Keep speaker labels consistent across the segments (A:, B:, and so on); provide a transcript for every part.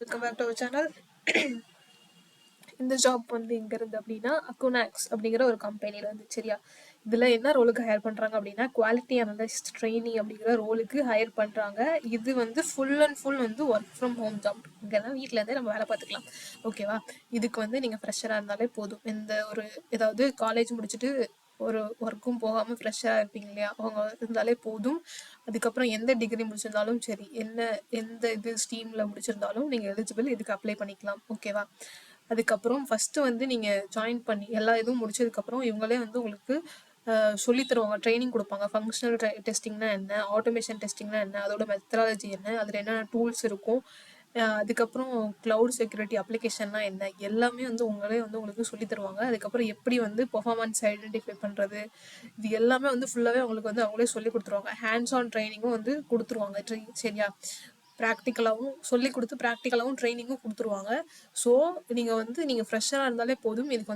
A: Welcome back to our channel. இந்த job வந்து எங்க இருந்து அப்படின்னா அக்குனாக்ஸ் அப்படிங்கிற ஒரு கம்பெனில இருந்து. சரியா, இதுல என்ன ரோலுக்கு ஹையர் பண்றாங்க அப்படின்னா குவாலிட்டி அனலிஸ்ட் ட்ரெயினி அப்படிங்கிற ரோலுக்கு ஹையர் பண்றாங்க. இது வந்து ஃபுல் அண்ட் ஃபுல் வந்து ஒர்க் ஃப்ரம் ஹோம் ஜாப். இங்கெல்லாம் வீட்டில இருந்தே நம்ம வேலை பார்த்துக்கலாம். ஓகேவா, இதுக்கு வந்து நீங்க ஃப்ரெஷரா இருந்தாலே போதும். இந்த ஒரு ஏதாவது காலேஜ் முடிச்சுட்டு ஒரு ஒர்க்கும் போகாமல் ஃப்ரெஷ்ஷாக இருப்பீங்க இல்லையா, அவங்க இருந்தாலே போதும். அதுக்கப்புறம் எந்த டிகிரி முடிச்சிருந்தாலும் சரி, எந்த இது ஸ்ட்ரீமில் முடிச்சிருந்தாலும் நீங்கள் எலிஜிபிள், இதுக்கு அப்ளை பண்ணிக்கலாம். ஓகேவா, அதுக்கப்புறம் ஃபஸ்ட்டு வந்து நீங்கள் ஜாயின் பண்ணி எல்லா இதுவும் முடிச்சதுக்கப்புறம் இவங்களே வந்து உங்களுக்கு சொல்லித் தருவாங்க, ட்ரைனிங் கொடுப்பாங்க. ஃபங்க்ஷனல் டெஸ்டிங்னா என்ன, ஆட்டோமேஷன் டெஸ்டிங்னா என்ன, அதோட மெத்தடாலஜி என்ன, அதில் என்னென்ன டூல்ஸ் இருக்கும், அதுக்கப்புறம் க்ளவுட் செக்யூரிட்டி அப்ளிகேஷன்னா என்ன, எல்லாமே வந்து உங்களே வந்து உங்களுக்கு சொல்லித் தருவாங்க. அதுக்கப்புறம் எப்படி வந்து பெர்ஃபார்மன்ஸ் ஐடென்டிஃபை பண்ணுறது, இது எல்லாமே வந்து ஃபுல்லாகவே உங்களுக்கு வந்து அவங்களே சொல்லி கொடுத்துருவாங்க. ஹேண்ட்ஸ் ஆன் ட்ரைனிங்கும் வந்து கொடுத்துருவாங்க. சரியா, ப்ராக்டிக்கலாகவும் சொல்லி கொடுத்து ப்ராக்டிக்கலாகவும் ட்ரைனிங்கும் கொடுத்துருவாங்க. ஸோ நீங்கள் ஃப்ரெஷ்ஷராக இருந்தாலே போதும், இதுக்கு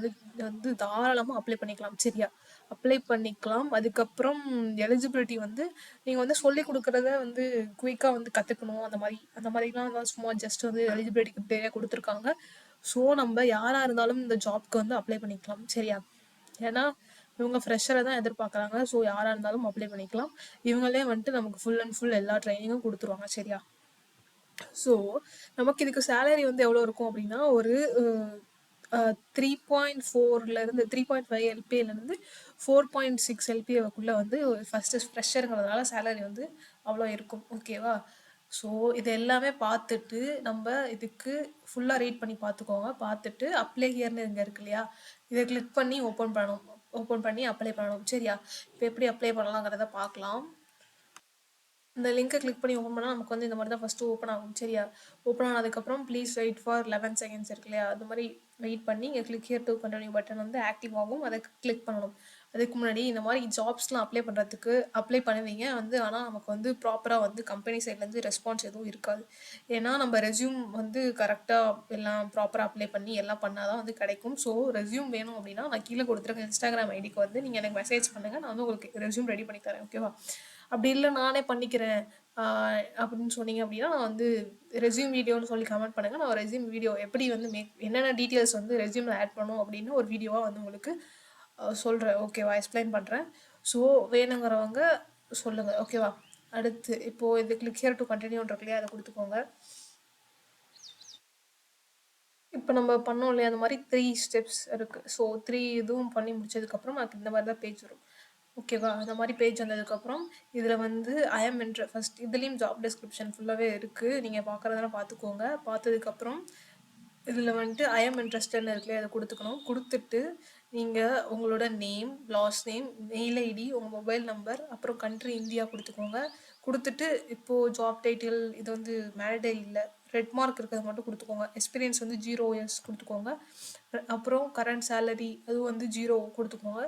A: வந்து தாராளமாக அப்ளை பண்ணிக்கலாம். சரியா, அப்ளை பண்ணிக்கலாம். அதுக்கப்புறம் எலிஜிபிலிட்டி வந்து நீங்கள் வந்து சொல்லி கொடுக்குறத வந்து குயிக்காக வந்து கற்றுக்கணும். அந்த மாதிரிலாம் தான் சும்மா ஜஸ்ட் வந்து எலிஜிபிலிட்டி கிட்டே கொடுத்துருக்காங்க. ஸோ நம்ம யாராக இருந்தாலும் இந்த ஜாப்க்கு வந்து அப்ளை பண்ணிக்கலாம். சரியா, ஏன்னா இவங்க ஃப்ரெஷரை தான் எதிர்பார்க்குறாங்க. ஸோ யாராக இருந்தாலும் அப்ளை பண்ணிக்கலாம். இவங்களே வந்துட்டு நமக்கு ஃபுல் அண்ட் ஃபுல் எல்லா ட்ரைனிங்கும் கொடுத்துருவாங்க. சரியா, ஸோ நமக்கு இதுக்கு சேலரி வந்து எவ்வளோ இருக்கும் அப்படின்னா ஒரு 3.4லேருந்து 3.5 எல்பிஏலேருந்து 4.6 எல்பிஏக்குள்ளே வந்து ஃபஸ்ட்டு ஃப்ரெஷருங்கிறதுனால சேலரி வந்து அவ்வளோ இருக்கும். ஓகேவா, ஸோ இது எல்லாமே பார்த்துட்டு நம்ம இதுக்கு ஃபுல்லாக ரீட் பண்ணி பார்த்துக்கோங்க. பார்த்துட்டு அப்ளை ஹியர்னு இங்கே இருக்கு இல்லையா, இதை கிளிக் பண்ணி ஓப்பன் பண்ணி அப்ளை பண்ணணும். சரியா, இப்போ எப்படி அப்ளை பண்ணலாங்கிறத பார்க்கலாம். இந்த லிங்கை கிளிக் பண்ணி ஓப்பன் பண்ணால் நமக்கு வந்து இந்த மாதிரி தான் ஃபஸ்ட்டு ஓப்பன் ஆகும். சரியா, ஓப்பன் ஆனதுக்கப்புறம் ப்ளீஸ் வெயிட் ஃபார் 11 செகண்ட்ஸ் இருக்கு இல்லையா, அது மாதிரி வெயிட் பண்ணி இங்கே click here to continue button வந்து ஆக்டிவ் ஆகும். அதை கிளிக் பண்ணணும். அதுக்கு முன்னாடி இந்த மாதிரி ஜாப்ஸ்லாம் அப்ளை பண்ணுவீங்க வந்து, ஆனால் நமக்கு வந்து ப்ராப்பராக வந்து கம்பெனி சைட்லேருந்து ரெஸ்பான்ஸ் எதுவும் இருக்காது. ஏன்னா நம்ம ரெஸ்யூம் வந்து கரெக்டாக எல்லாம் ப்ராப்பராக அப்ளை பண்ணி எல்லாம் பண்ணால் தான் வந்து கிடைக்கும். ஸோ ரெஸ்யூம் வேணும் அப்படின்னா நான் கீழே கொடுத்துருக்க இன்ஸ்டாகிராம் ஐடிக்கு வந்து நீங்கள் எனக்கு மெசேஜ் பண்ணுங்கள், நான் வந்து உங்களுக்கு ரெஸ்யூம் ரெடி பண்ணி தரேன். ஓகேவா, அப்படி இல்லை நானே பண்ணிக்கிறேன் அப்படின்னு சொன்னீங்க அப்படின்னா நான் வந்து ரெஸ்யூம் வீடியோன்னு சொல்லி கமெண்ட் பண்ணுங்கள். நான் ரெஸ்யூம் வீடியோ எப்படி வந்து என்னென்ன டீட்டெயில்ஸ் வந்து ரெஸ்யூமில் ஆட் பண்ணும் அப்படின்னு ஒரு வீடியோவாக வந்து உங்களுக்கு சொல்கிறேன். ஓகேவா, எக்ஸ்பிளைன் பண்ணுறேன். ஸோ வேணுங்கிறவங்க சொல்லுங்கள். ஓகேவா, அடுத்து இப்போது இது கிளிக் ஹியர் டு கண்டினியூன்ற இல்லையா, அதை கொடுத்துக்கோங்க. இப்போ நம்ம பண்ணோம் இல்லையா, அந்த மாதிரி 3 ஸ்டெப்ஸ் இருக்குது. ஸோ 3 இதுவும் பண்ணி முடிச்சதுக்கப்புறம் எனக்கு இந்த மாதிரி தான் பேஜ் வரும். ஓகேவா, அந்த மாதிரி பேஜ் வந்ததுக்கப்புறம் இதில் வந்து ஃபஸ்ட் இதுலேயும் ஜாப் டிஸ்கிரிப்ஷன் ஃபுல்லாகவே இருக்குது. நீங்கள் பார்க்குறதெல்லாம் பார்த்துக்கோங்க. பார்த்ததுக்கப்புறம் இதில் வந்துட்டு இன்ட்ரெஸ்டட்னு இருக்குல்லையே, அதை கொடுத்துக்கணும். கொடுத்துட்டு நீங்கள் உங்களோட name, last name, mail ID, உங்கள் மொபைல் நம்பர், அப்புறம் கண்ட்ரி இந்தியா கொடுத்துக்கோங்க. கொடுத்துட்டு இப்போது ஜாப் டைட்டில் இது வந்து மேரிடே இல்லை, ரெட் மார்க் இருக்கிறது மட்டும் கொடுத்துக்கோங்க. எக்ஸ்பீரியன்ஸ் வந்து 0 இயர்ஸ் கொடுத்துக்கோங்க. அப்புறம் கரண்ட் சேலரி அது வந்து 0 கொடுத்துக்கோங்க.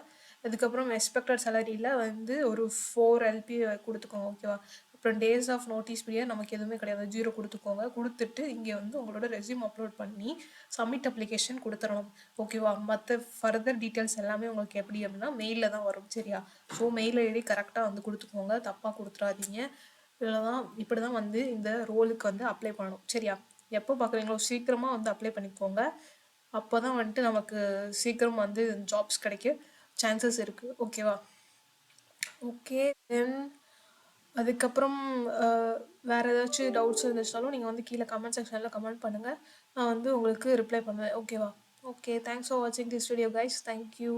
A: அதுக்கப்புறம் எக்ஸ்பெக்டட் சேலரியில் வந்து ஒரு 4 எல்பி கொடுத்துக்கோங்க. ஓகேவா, அப்புறம் டேஸ் ஆஃப் நோட்டீஸ் பீரியட் நமக்கு எதுவுமே கிடையாது, 0 கொடுத்துக்கோங்க. கொடுத்துட்டு இங்கே வந்து உங்களோட ரெஸ்யூம் அப்லோட் பண்ணி சப்மிட் அப்ளிகேஷன் கொடுத்துடணும். ஓகேவா, மற்ற ஃபர்தர் டீட்டெயில்ஸ் எல்லாமே உங்களுக்கு எப்படி அப்படின்னா மெயிலில் தான் வரும். சரியா, ஸோ மெயில் ஐடி கரெக்டாக வந்து கொடுத்துக்கோங்க, தப்பாக கொடுத்துடாதீங்க. இப்படி தான் வந்து இந்த ரோலுக்கு வந்து அப்ளை பண்ணணும். சரியா, எப்போ பார்க்குறீங்களோ சீக்கிரமாக வந்து அப்ளை பண்ணிக்கோங்க. அப்போ தான் வந்துட்டு நமக்கு சீக்கிரம் வந்து ஜாப்ஸ் கிடைக்க சான்சஸ் இருக்குது. ஓகேவா, ஓகே தென் அதுக்கப்புறம் வேறு ஏதாச்சும் டவுட்ஸ் இருந்துச்சுனாலும் நீங்கள் வந்து கீழே கமெண்ட் செக்ஷனில் கமெண்ட் பண்ணுங்கள், நான் வந்து உங்களுக்கு ரிப்ளை பண்ணுவேன். ஓகேவா, ஓகே, தேங்க்ஸ் ஃபார் வாட்சிங் திஸ் வீடியோ கைஸ். தேங்க்யூ.